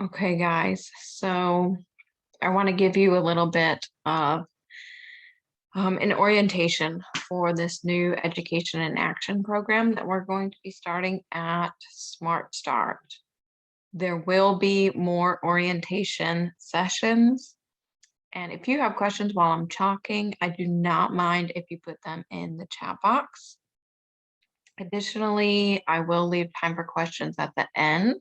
Okay, guys. So I want to give you a little bit of an orientation for this new education and action program that we're going to be starting at Smart Start. There will be more orientation sessions. And if you have questions while I'm talking, I do not mind if you put them in the chat box. Additionally, I will leave time for questions at the end.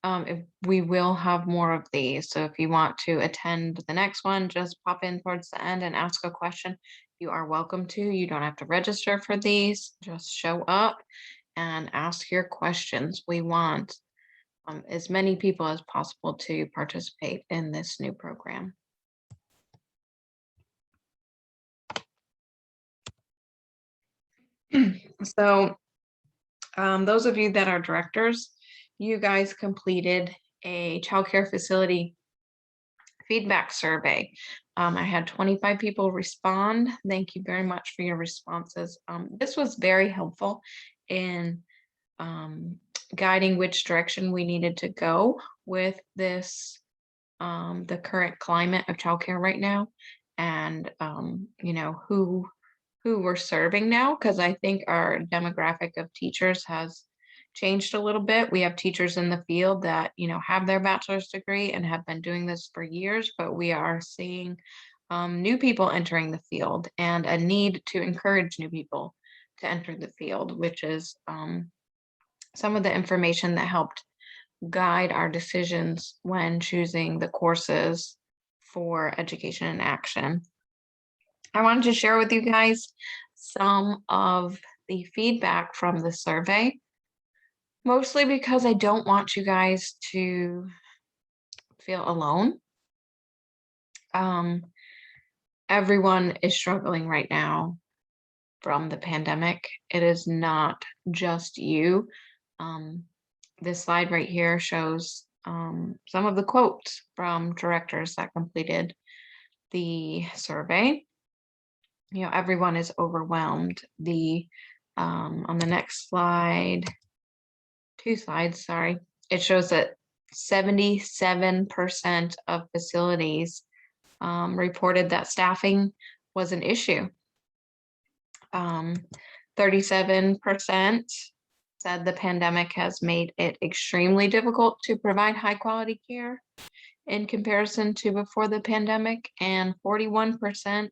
If we will have more of these. So if you want to attend the next one, just pop in towards the end and ask a question. You are welcome to. You don't have to register for these. Just show up and ask your questions. We want as many people as possible to participate in this new program. So those of you that are directors, you guys completed a childcare facility feedback survey. I had 25 people respond. Thank you very much for your responses. This was very helpful in guiding which direction we needed to go with this, the current climate of childcare right now, and who we're serving now, because I think our demographic of teachers has changed a little bit. We have teachers in the field that, have their bachelor's degree and have been doing this for years, but we are seeing new people entering the field and a need to encourage new people to enter the field, which is some of the information that helped guide our decisions when choosing the courses for education and action. I wanted to share with you guys some of the feedback from the survey, mostly because I don't want you guys to feel alone. Everyone is struggling right now from the pandemic. It is not just you. This slide right here shows some of the quotes from directors that completed the survey. Everyone is overwhelmed. On the next slide, two slides, sorry, it shows that 77% of facilities reported that staffing was an issue. 37% said the pandemic has made it extremely difficult to provide high quality care in comparison to before the pandemic, and 41%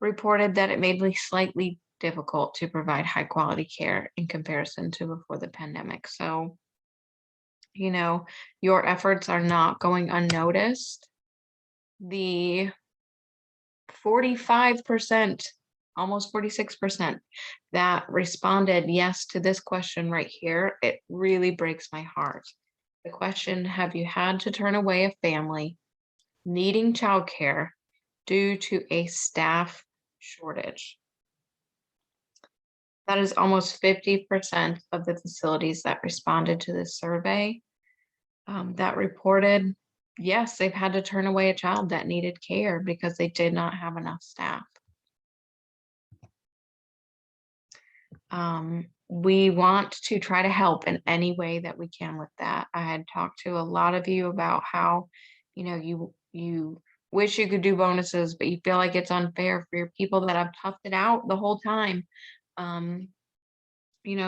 reported that it made it slightly difficult to provide high quality care in comparison to before the pandemic. So, your efforts are not going unnoticed. The 45%, almost 46% that responded yes to this question right here, it really breaks my heart. The question, have you had to turn away a family needing childcare due to a staff shortage? That is almost 50% of the facilities that responded to this survey that reported, yes, they've had to turn away a child that needed care because they did not have enough staff. We want to try to help in any way that we can with that. I had talked to a lot of you about how, you wish you could do bonuses, but you feel like it's unfair for your people that have toughed it out the whole time.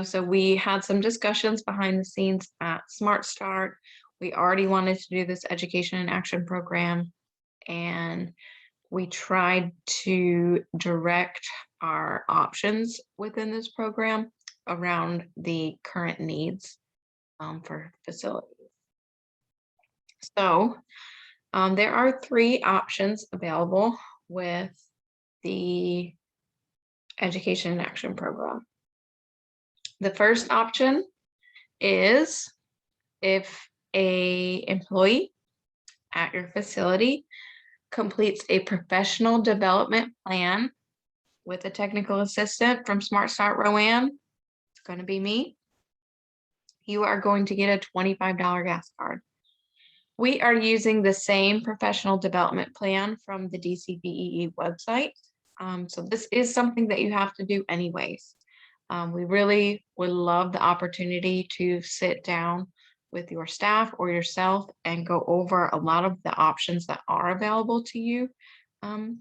So we had some discussions behind the scenes at Smart Start. We already wanted to do this education and action program, and we tried to direct our options within this program around the current needs for facilities. So there are three options available with the education and action program. The first option is if an employee at your facility completes a professional development plan with a technical assistant from Smart Start Rowan, it's going to be me, you are going to get a $25 gas card. We are using the same professional development plan from the DCBEE website. So this is something that you have to do anyways. We really would love the opportunity to sit down with your staff or yourself and go over a lot of the options that are available to you. Um,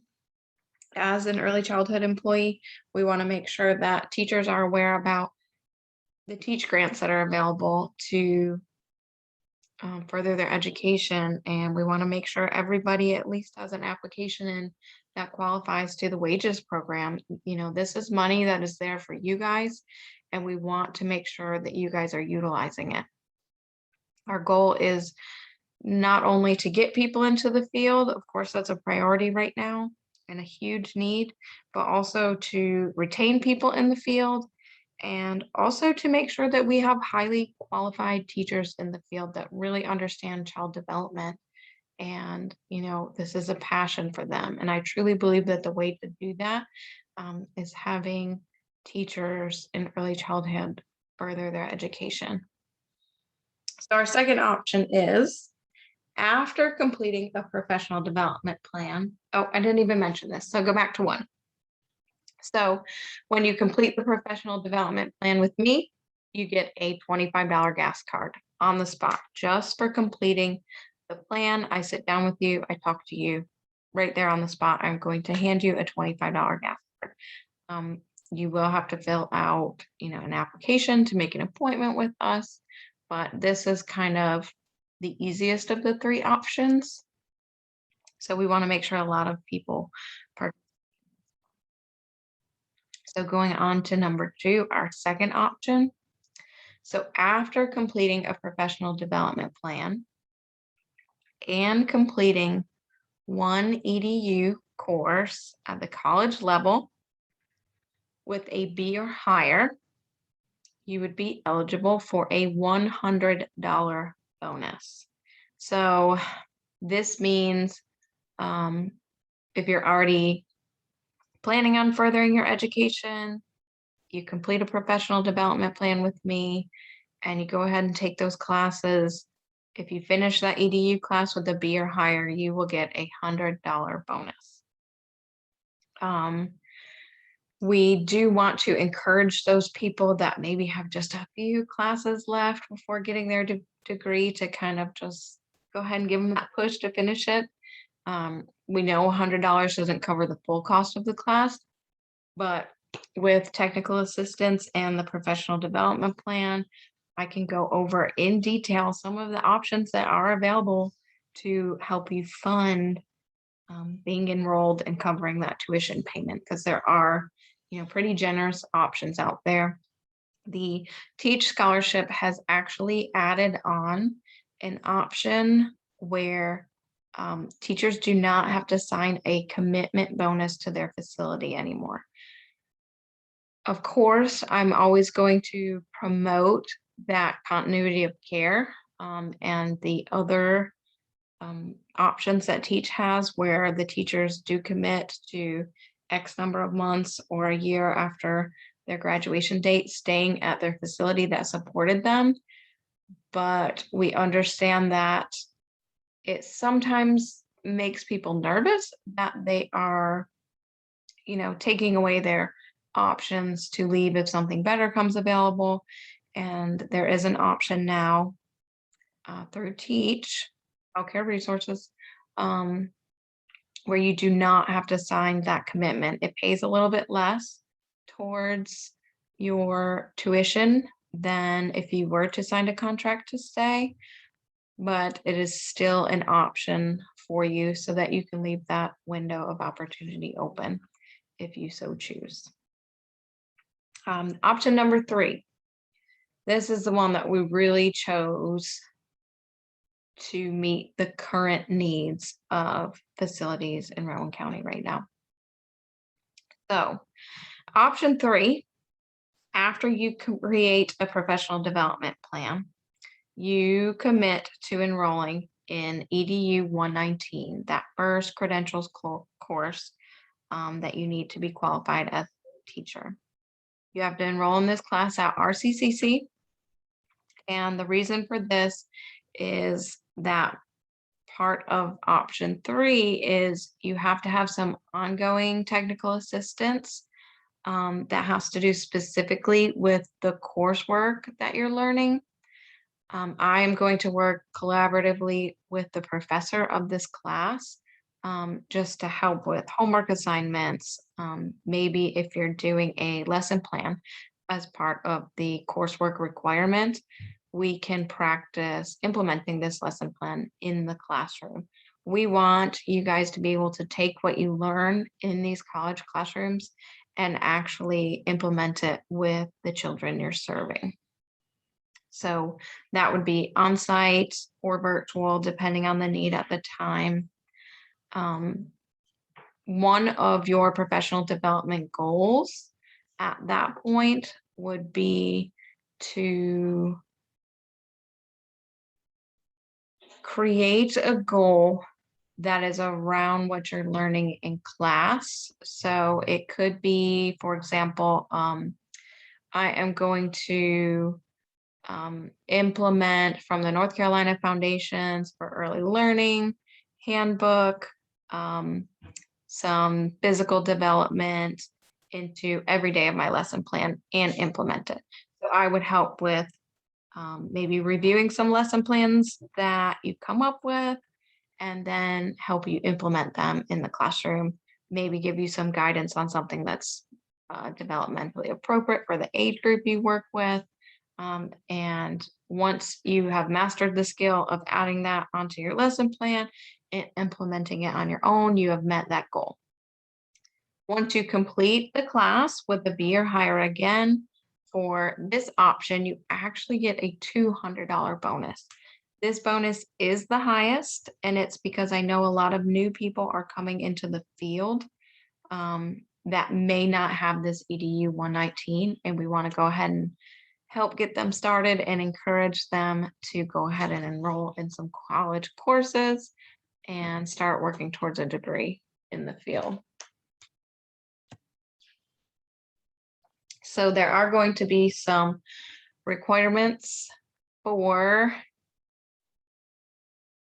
as an early childhood employee, we want to make sure that teachers are aware about the teach grants that are available to further their education. And we want to make sure everybody at least has an application in that qualifies to the wages program. This is money that is there for you guys, and we want to make sure that you guys are utilizing it. Our goal is not only to get people into the field, of course, that's a priority right now and a huge need, but also to retain people in the field and also to make sure that we have highly qualified teachers in the field that really understand child development. And, this is a passion for them. And I truly believe that the way to do that is having teachers in early childhood further their education. So our second option is after completing a professional development plan. Oh, I didn't even mention this. So go back to one. So when you complete the professional development plan with me, you get a $25 gas card on the spot just for completing the plan. I sit down with you, I talk to you right there on the spot. I'm going to hand you a $25 gas card. You will have to fill out, an application to make an appointment with us, but this is kind of the easiest of the three options. So we want to make sure a lot of people participate. So going on to number 2, our second option. So after completing a professional development plan and completing one EDU course at the college level with a B or higher, you would be eligible for a $100 bonus. So this means if you're already planning on furthering your education, you complete a professional development plan with me, and you go ahead and take those classes. If you finish that EDU class with a B or higher, you will get a $100 bonus. We do want to encourage those people that maybe have just a few classes left before getting their degree to kind of just go ahead and give them that push to finish it. We know $100 doesn't cover the full cost of the class, but with technical assistance and the professional development plan, I can go over in detail some of the options that are available to help you fund being enrolled and covering that tuition payment, because there are, pretty generous options out there. The Teach Scholarship has actually added on an option where teachers do not have to sign a commitment bonus to their facility anymore. Of course, I'm always going to promote that continuity of care and the other options that Teach has, where the teachers do commit to X number of months or a year after their graduation date staying at their facility that supported them. But we understand that it sometimes makes people nervous that they are, taking away their options to leave if something better comes available. And there is an option now through Teach Childcare Resources where you do not have to sign that commitment. It pays a little bit less towards your tuition than if you were to sign a contract to stay, but it is still an option for you so that you can leave that window of opportunity open if you so choose. Option number 3. This is the one that we really chose to meet the current needs of facilities in Rowan County right now. So option 3, after you create a professional development plan, you commit to enrolling in EDU 119, that first credentials course that you need to be qualified as a teacher. You have to enroll in this class at RCCC. And the reason for this is that part of option 3 is you have to have some ongoing technical assistance that has to do specifically with the coursework that you're learning. I am going to work collaboratively with the professor of this class, just to help with homework assignments. Maybe if you're doing a lesson plan as part of the coursework requirement, we can practice implementing this lesson plan in the classroom. We want you guys to be able to take what you learn in these college classrooms and actually implement it with the children you're serving. So that would be on-site or virtual, depending on the need at the time. Um, One of your professional development goals at that point would be to create a goal that is around what you're learning in class. So it could be, for example, I am going to implement from the North Carolina Foundations for Early Learning handbook, some physical development into every day of my lesson plan and implement it. So I would help with maybe reviewing some lesson plans that you come up with and then help you implement them in the classroom, maybe give you some guidance on something that's developmentally appropriate for the age group you work with. And once you have mastered the skill of adding that onto your lesson plan and implementing it on your own, you have met that goal. Once you complete the class with a B or higher again, for this option, you actually get a $200 bonus. This bonus is the highest, and it's because I know a lot of new people are coming into the field that may not have this EDU 119, and we want to go ahead and help get them started and encourage them to go ahead and enroll in some college courses and start working towards a degree in the field. So there are going to be some requirements for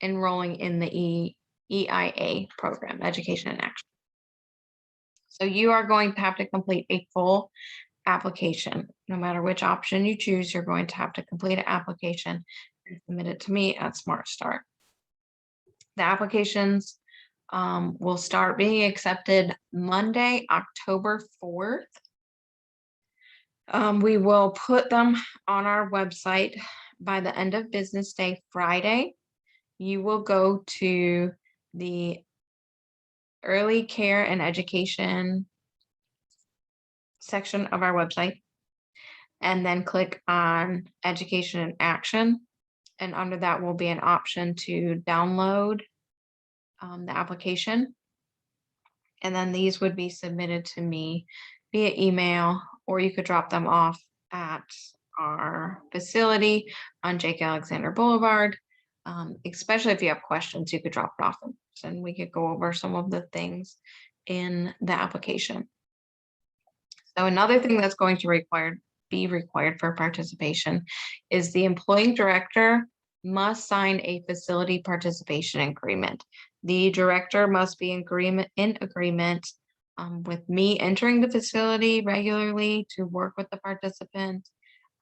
enrolling in the EIA program, Education in Action. So you are going to have to complete a full application. No matter which option you choose, you're going to have to complete an application and submit it to me at Smart Start. The applications will start being accepted Monday, October 4th. We will put them on our website by the end of business day Friday. You will go to the Early Care and Education section of our website and then click on Education in Action. And under that will be an option to download the application. And then these would be submitted to me via email, or you could drop them off at our facility on Jake Alexander Boulevard. Especially if you have questions, you could drop it off and we could go over some of the things in the application. So another thing that's going to be required for participation is the employing director must sign a facility participation agreement. The director must be in agreement with me entering the facility regularly to work with the participant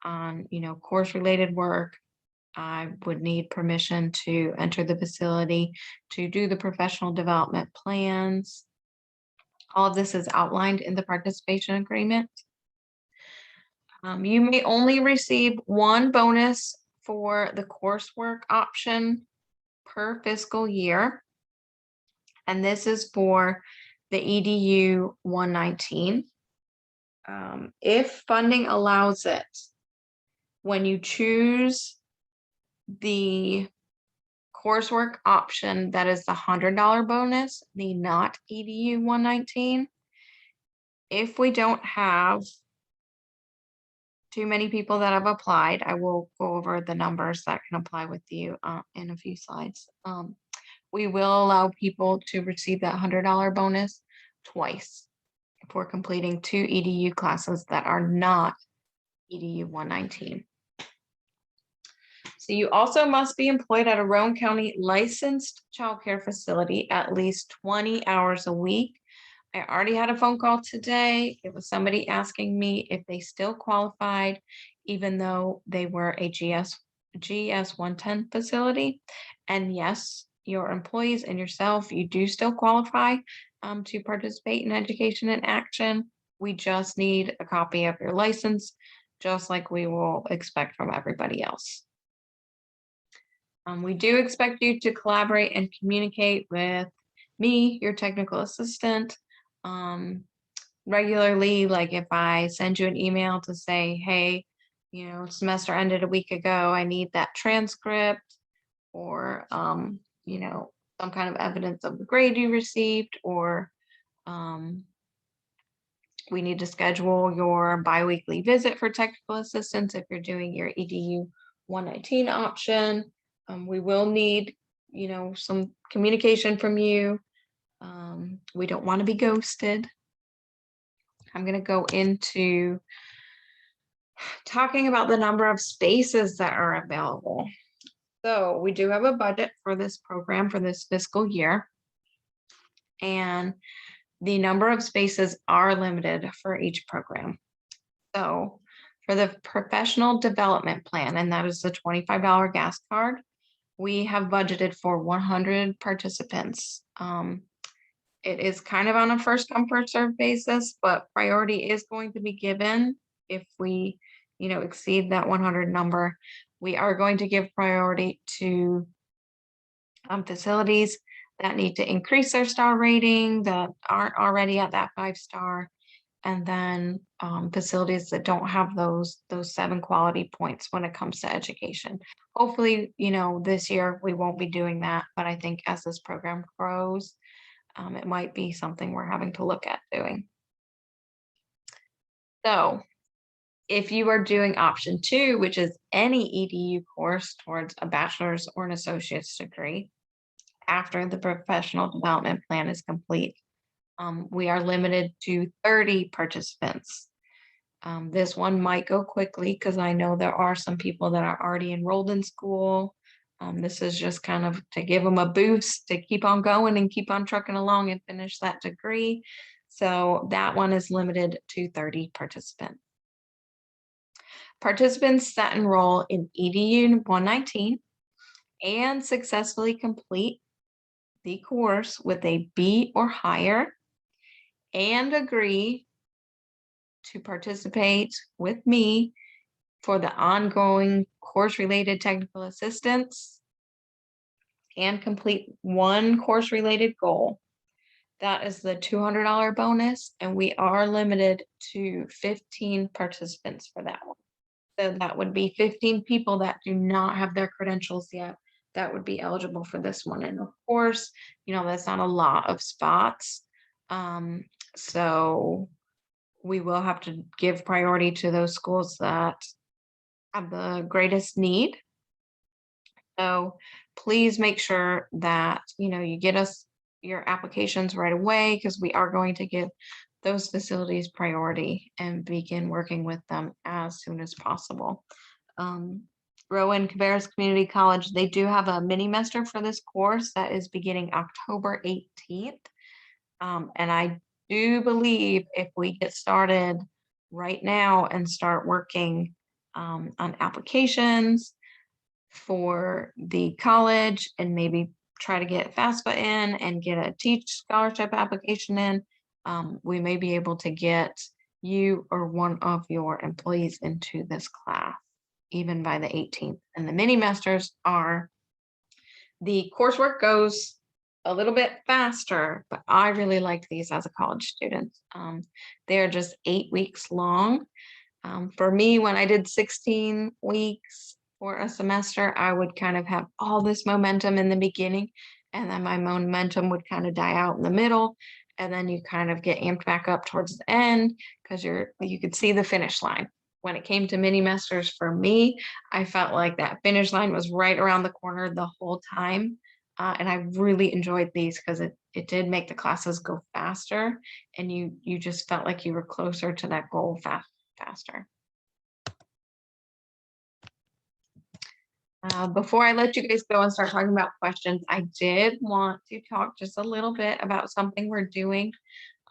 on, course related work. I would need permission to enter the facility to do the professional development plans. All of this is outlined in the participation agreement. You may only receive one bonus for the coursework option per fiscal year. And this is for the EDU 119. If funding allows it, when you choose the coursework option, that is the $100 bonus, the not EDU 119. If we don't have too many people that have applied, I will go over the numbers that can apply with you in a few slides. We will allow people to receive that $100 bonus twice for completing 2 EDU classes that are not EDU 119. So you also must be employed at a Roane County licensed childcare facility at least 20 hours a week. I already had a phone call today. It was somebody asking me if they still qualified, even though they were a GS GS 110 facility. And yes, your employees and yourself, you do still qualify to participate in education in action. We just need a copy of your license, just like we will expect from everybody else. We do expect you to collaborate and communicate with me, your technical assistant, regularly. Like if I send you an email to say, hey, semester ended a week ago, I need that transcript, or some kind of evidence of the grade you received, or um, we need to schedule your biweekly visit for technical assistance if you're doing your EDU 119 option. We will need, some communication from you. We don't want to be ghosted. I'm going to go into talking about the number of spaces that are available. So we do have a budget for this program for this fiscal year, and the number of spaces are limited for each program. So for the professional development plan, and that is the $25 gas card, we have budgeted for 100 participants. It is kind of on a first come, first served basis, but priority is going to be given if we, exceed that 100 number. We are going to give priority to facilities that need to increase their star rating that aren't already at that 5-star, and then facilities that don't have those 7 quality points when it comes to education. Hopefully, this year we won't be doing that, but I think as this program grows, it might be something we're having to look at doing. So if you are doing option 2, which is any EDU course towards a bachelor's or an associate's degree after the professional development plan is complete, we are limited to 30 participants. This one might go quickly because I know there are some people that are already enrolled in school. This is just kind of to give them a boost to keep on going and keep on trucking along and finish that degree. So that one is limited to 30 participants. Participants that enroll in EDU 119 and successfully complete the course with a B or higher and agree to participate with me for the ongoing course-related technical assistance and complete one course-related goal. That is the $200 bonus, and we are limited to 15 participants for that one. So that would be 15 people that do not have their credentials yet that would be eligible for this one. And of course, that's not a lot of spots. So we will have to give priority to those schools that have the greatest need. So please make sure that, you get us your applications right away, because we are going to give those facilities priority and begin working with them as soon as possible. Rowan Cabarrus Community College, they do have a mini-mester for this course that is beginning October 18th. And I do believe if we get started right now and start working on applications for the college and maybe try to get FAFSA in and get a teach scholarship application in, we may be able to get you or one of your employees into this class even by the 18th. And the mini masters are, the coursework goes a little bit faster, but I really like these as a college student. They're just 8 weeks long. For me, when I did 16 weeks for a semester, I would kind of have all this momentum in the beginning, and then my momentum would kind of die out in the middle, and then you kind of get amped back up towards the end because you could see the finish line. When it came to mini masters for me, I felt like that finish line was right around the corner the whole time. And I really enjoyed these because it did make the classes go faster, and you just felt like you were closer to that goal faster. Before I let you guys go and start talking about questions, I did want to talk just a little bit about something we're doing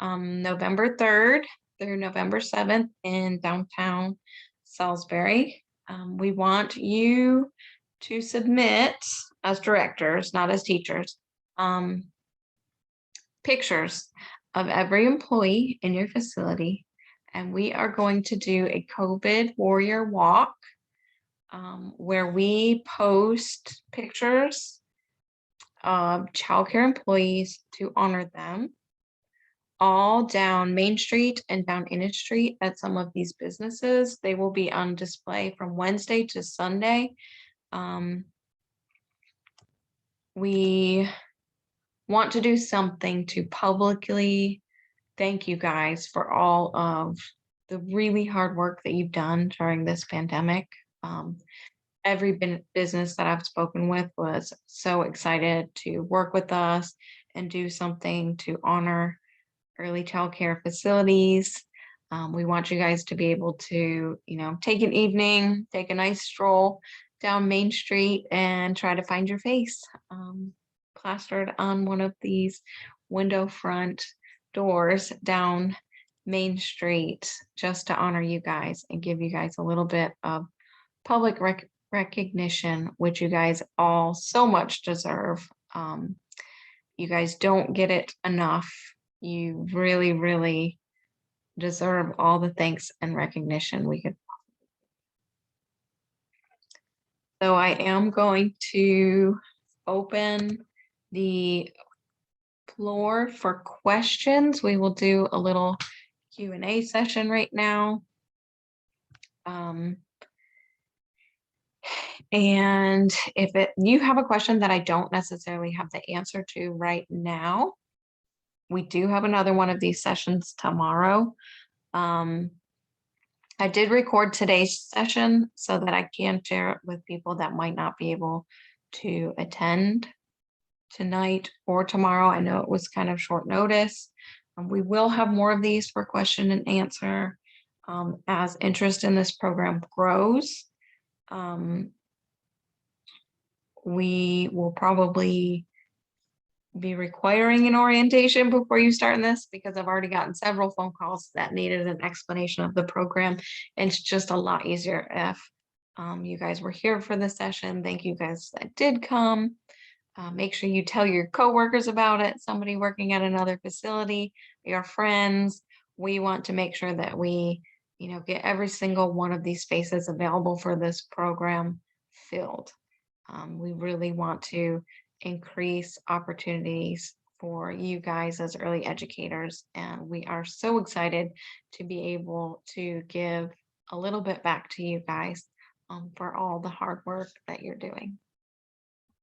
November 3rd through November 7th in downtown Salisbury. We want you to submit as directors, not as teachers, um, pictures of every employee in your facility. And we are going to do a COVID warrior walk where we post pictures of childcare employees to honor them all down Main Street and down Innis Street at some of these businesses. They will be on display from Wednesday to Sunday. We want to do something to publicly thank you guys for all of the really hard work that you've done during this pandemic. Every business that I've spoken with was so excited to work with us and do something to honor early child care facilities. We want you guys to be able to, take an evening, take a nice stroll down Main Street and try to find your face plastered on one of these window front doors down Main Street just to honor you guys and give you guys a little bit of public recognition, which you guys all so much deserve. You guys don't get it enough. You really, really deserve all the thanks and recognition we could. So I am going to open the floor for questions. We will do a little Q&A session right now. And if you have a question that I don't necessarily have the answer to right now, we do have another one of these sessions tomorrow. I did record today's session so that I can share it with people that might not be able to attend tonight or tomorrow. I know it was kind of short notice. We will have more of these for question and answer as interest in this program grows. We will probably be requiring an orientation before you start in this because I've already gotten several phone calls that needed an explanation of the program. And it's just a lot easier if you guys were here for the session. Thank you guys that did come. Make sure you tell your coworkers about it, somebody working at another facility, your friends. We want to make sure that we, get every single one of these spaces available for this program filled. We really want to increase opportunities for you guys as early educators. And we are so excited to be able to give a little bit back to you guys for all the hard work that you're doing.